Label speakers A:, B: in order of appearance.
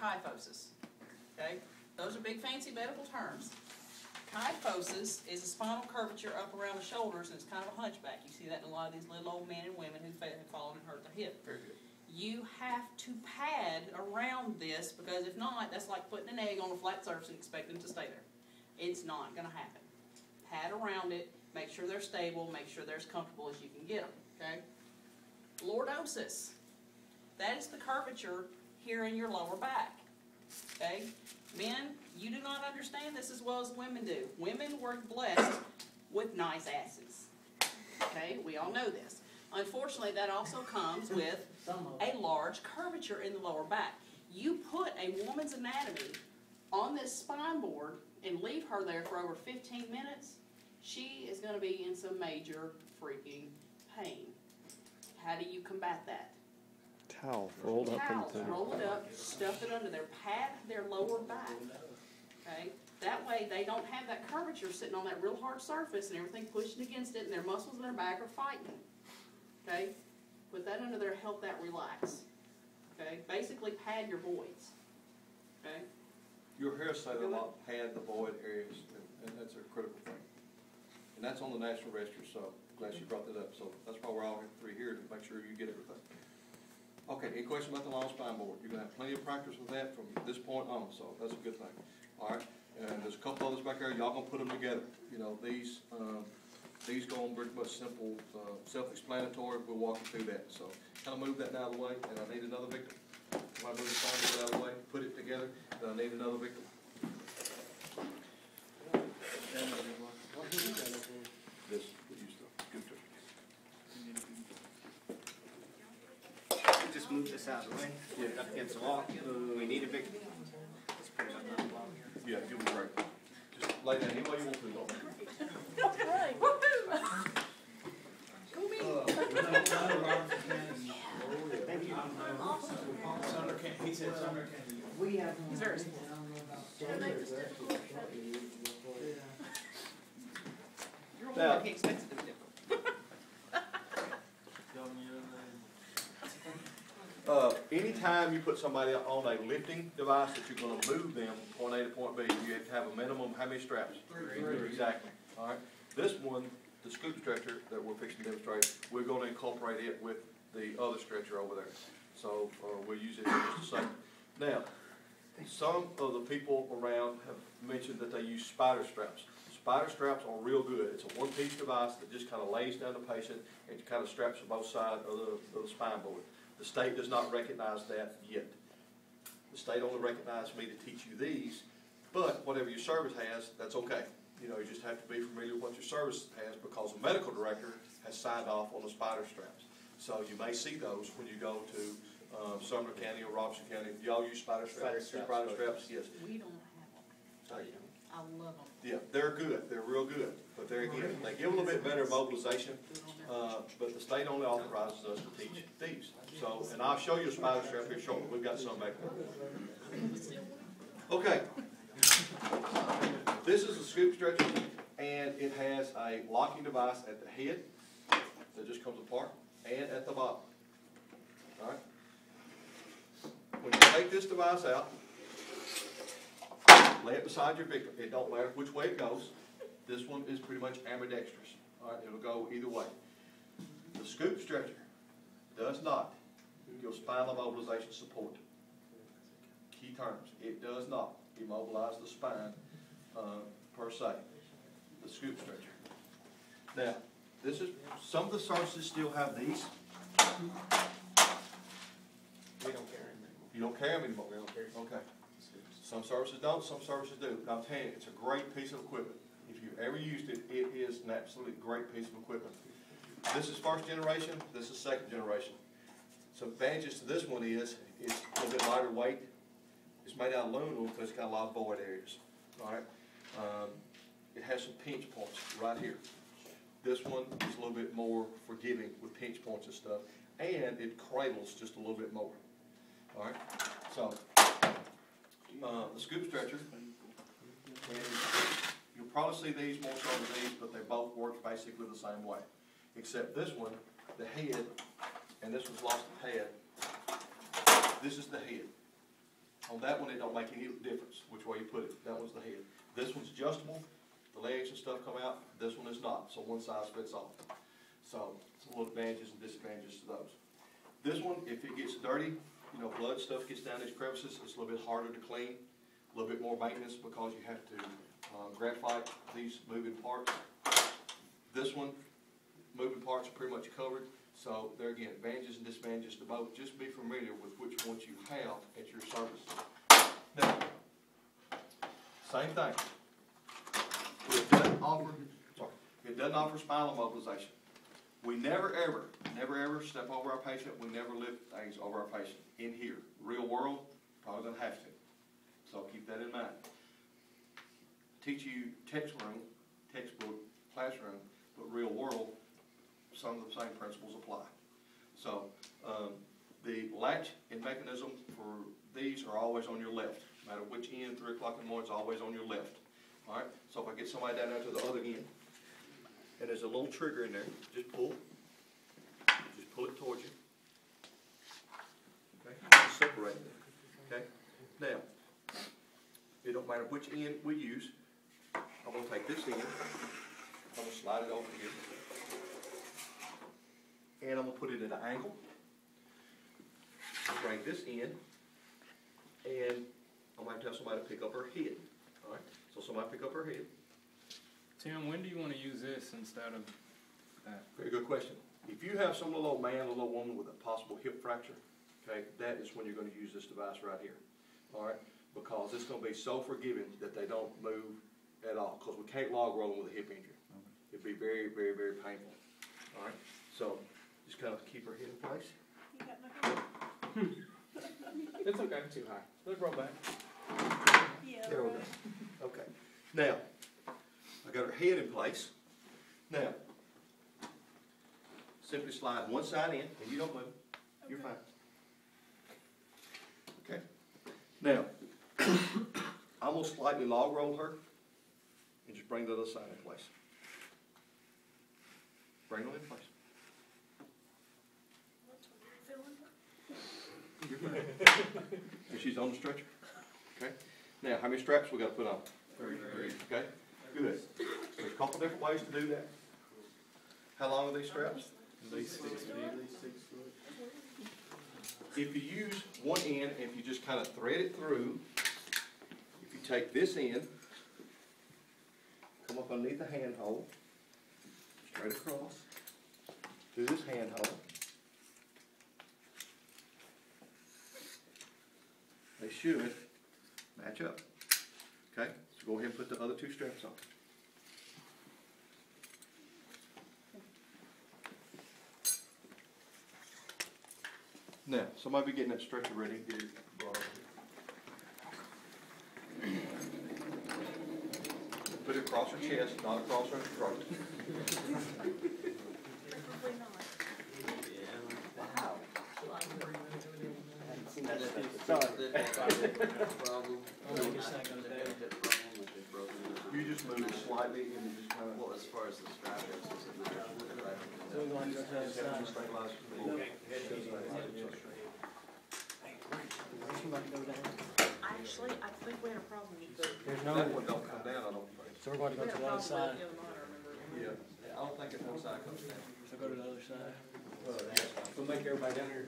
A: kyphosis. Okay? Those are big fancy medical terms. Kyphosis is a spinal curvature up around the shoulders, and it's kind of a hunchback. You see that in a lot of these little old men and women who have fallen and hurt their hip.
B: Very good.
A: You have to pad around this, because if not, that's like putting an egg on a flat surface and expecting it to stay there. It's not going to happen. Pad around it, make sure they're stable, make sure they're as comfortable as you can get them. Okay? Lordosis. That is the curvature here in your lower back. Okay? Men, you do not understand this as well as women do. Women were blessed with nice asses. Okay? We all know this. Unfortunately, that also comes with a large curvature in the lower back. You put a woman's anatomy on this spine board and leave her there for over 15 minutes, she is going to be in some major freaking pain. How do you combat that?
C: Towel rolled up into.
A: Roll it up, stuff it under there, pad their lower back. Okay? That way they don't have that curvature sitting on that real hard surface and everything pushing against it, and their muscles in their back are fighting. Okay? Put that under there, help that relax. Okay? Basically pad your voids. Okay?
B: Your hair said a lot, pad the void areas, and that's a critical thing. And that's on the National Register, so glad you brought that up. So that's why we're all three here, to make sure you get everything. Okay, any questions about the long spine board? You're going to have plenty of practice with that from this point on, so that's a good thing. All right, and there's a couple others back there. Y'all going to put them together. You know, these go on pretty much simple, self-explanatory. We'll walk you through that. So kind of move that out of the way, and I need another victim. If I move the spine board out of the way, put it together, then I need another victim. This, we used to scooter.
D: Just move this out of the way.
B: Yeah.
D: Up against the wall. We need a big. Let's put it up on the wall.
B: Yeah, give them a break. Just lay down any way you want to. Don't
A: Right. Woohoo! Go me.
D: He said Sumner Candy.
E: We have
A: He's very small. You're a woman, he expects it to be different.
B: Anytime you put somebody on a lifting device that you're going to move them from point A to point B, you have to have a minimum how many straps? Three. Exactly. All right. This one, the scoop stretcher that we're fixing to demonstrate, we're going to incorporate it with the other stretcher over there. So we'll use it in just a second. Now, some of the people around have mentioned that they use spider straps. Spider straps are real good. It's a one-piece device that just kind of lays down the patient and kind of straps to both sides of the spine board. The state does not recognize that yet. The state only recognized me to teach you these, but whatever your service has, that's okay. You know, you just have to be familiar with what your service has, because the medical director has signed off on the spider straps. So you may see those when you go to Sumner County or Robinson County. Y'all use spider straps? Spider straps, yes.
A: We don't have them.
B: Oh, yeah.
A: I love them.
B: Yeah, they're good. They're real good. But there again, they give a little bit better mobilization, but the state only authorizes us to teach these. So, and I'll show you a spider strap here shortly. We've got some back there. Okay. This is a scoop stretcher, and it has a locking device at the head that just comes apart, and at the bottom. All right. When you take this device out, lay it beside your victim. It don't matter which way it goes. This one is pretty much ambidextrous. All right, it'll go either way. The scoop stretcher does not give spinal mobilization support. Key terms: it does not immobilize the spine per se. The scoop stretcher. Now, this is some of the services still have these.
D: We don't carry them anymore.
B: You don't carry them anymore.
D: We don't carry them.
B: Okay. Some services don't, some services do. But I'm telling you, it's a great piece of equipment. If you've ever used it, it is an absolutely great piece of equipment. This is first generation, this is second generation. Some advantages to this one is it's a little bit lighter weight. It's made out of aluminum, but it's got a lot of void areas. All right. It has some pinch points right here. This one is a little bit more forgiving with pinch points and stuff, and it cradles just a little bit more. All right. So the scoop stretcher, and you'll probably see these more so than these, but they both work basically the same way, except this one, the head, and this one's lost the head. This is the head. On that one, it don't make any difference which way you put it. That one's the head. This one's adjustable. The legs and stuff come out. This one is not. So one size fits all. So it's a little advantages and disadvantages to those. This one, if it gets dirty, you know, blood stuff gets down these crevices, it's a little bit harder to clean, a little bit more maintenance because you have to graphite these moving parts. This one, moving parts are pretty much covered. So there again, advantages and disadvantages to both. Just be familiar with which ones you have at your service. Now, same thing. It doesn't offer spinal mobilization. We never ever step over our patient. We never lift things over our patient. In here, real world, probably gonna have to. So keep that in mind. Teach you textbook, classroom, but real world, some of the same principles apply. So the latch and mechanism for these are always on your left. No matter which end, 3 o'clock in the morning, it's always on your left. All right. So if I get somebody down there to the other end, and there's a little trigger in there, just pull. Just pull it towards you. Okay. Just separate it. Okay. Now, it don't matter which end we use. I'm going to take this end. I'm going to slide it over here. And I'm going to put it at an angle. Bring this in. And I'm going to tell somebody to pick up her head. All right. So somebody pick up her head.
E: Tim, when do you want to use this instead of that?
B: Very good question. If you have some little old man, a little woman with a possible hip fracture, okay, that is when you're going to use this device right here. All right. Because it's going to be so forgiving that they don't move at all. Because we can't log roll them with a hip injury. It'd be very, very, very painful. All right. So just kind of keep her head in place.
F: You got my hand?
E: It's okay, too high. Let's roll back.
F: Yeah.
B: There we
F: right.
B: go. Okay. Now, I got her head in place. Now, simply slide one side in, and you don't move. You're fine. Okay. Now, I'm going to slightly log roll her, and just bring the other side in place. Bring them in place. You're fine. And she's on the stretcher. Okay. Now, how many straps we got to put on? 3. Okay. Good. There's a couple different ways to do that. How long are these straps?
E: At least 6 feet.
B: If you use one end, and if you just kind of thread it through, if you take this end, come up underneath the handhold, straight across, through this handhold. They should match up. Okay, so go ahead and put the other 2 straps on. Now, somebody be getting that stretcher ready. Get it brought over here. Put it across her chest, not across her throat.
F: Probably not.
B: You just move it slightly and you just kind of.
D: Well, as far as the strap goes, is it
G: So we're going to go to the side. She might go down.
F: Actually, I think we had a problem with the.
G: There's
B: That
G: no,
B: one don't come down, I don't think.
G: so we're going to go to the other side.
B: Yeah, I don't think if one side comes down.
G: So go to the other side.
B: We'll make everybody down here.